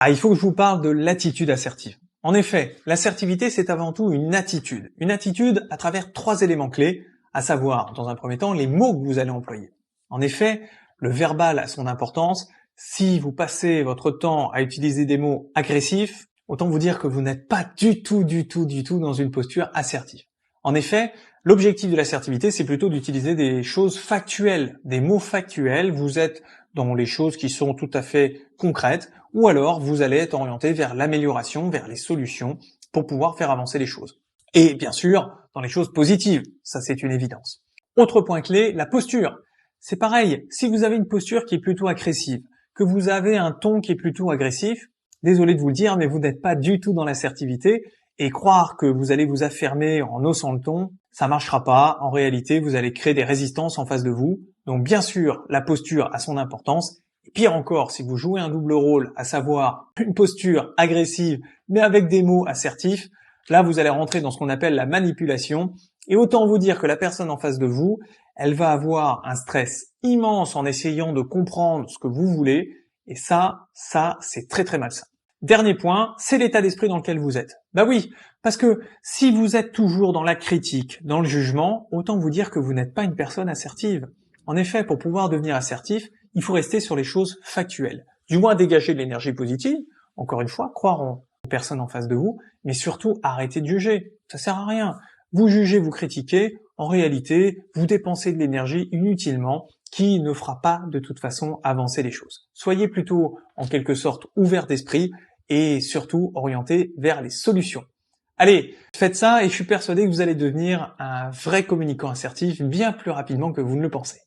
Ah, il faut que je vous parle de l'attitude assertive. En effet, l'assertivité, c'est avant tout une attitude. Une attitude à travers 3 éléments clés, à savoir, dans un premier temps, les mots que vous allez employer. En effet, le verbal a son importance. Si vous passez votre temps à utiliser des mots agressifs, autant vous dire que vous n'êtes pas du tout dans une posture assertive. En effet, l'objectif de l'assertivité, c'est plutôt d'utiliser des choses factuelles, des mots factuels. Vous êtes dans les choses qui sont tout à fait concrètes, ou alors vous allez être orienté vers l'amélioration, vers les solutions, pour pouvoir faire avancer les choses. Et bien sûr, dans les choses positives, ça c'est une évidence. Autre point clé, la posture. C'est pareil, si vous avez une posture qui est plutôt agressive, que vous avez un ton qui est plutôt agressif, désolé de vous le dire, mais vous n'êtes pas du tout dans l'assertivité, et croire que vous allez vous affirmer en haussant le ton, ça marchera pas. En réalité, vous allez créer des résistances en face de vous. Donc bien sûr, la posture a son importance. Et pire encore, si vous jouez un double rôle, à savoir une posture agressive, mais avec des mots assertifs, là vous allez rentrer dans ce qu'on appelle la manipulation. Et autant vous dire que la personne en face de vous, elle va avoir un stress immense en essayant de comprendre ce que vous voulez. Et ça, c'est très malsain. Dernier point, c'est l'état d'esprit dans lequel vous êtes. Bah oui, parce que si vous êtes toujours dans la critique, dans le jugement, autant vous dire que vous n'êtes pas une personne assertive. En effet, pour pouvoir devenir assertif, il faut rester sur les choses factuelles. Du moins dégager de l'énergie positive, encore une fois, croire aux personnes en face de vous, mais surtout arrêter de juger. Ça sert à rien. Vous jugez, vous critiquez, en réalité, vous dépensez de l'énergie inutilement, qui ne fera pas de toute façon avancer les choses. Soyez plutôt en quelque sorte ouvert d'esprit et surtout orienté vers les solutions. Allez, faites ça et je suis persuadé que vous allez devenir un vrai communicant assertif bien plus rapidement que vous ne le pensez.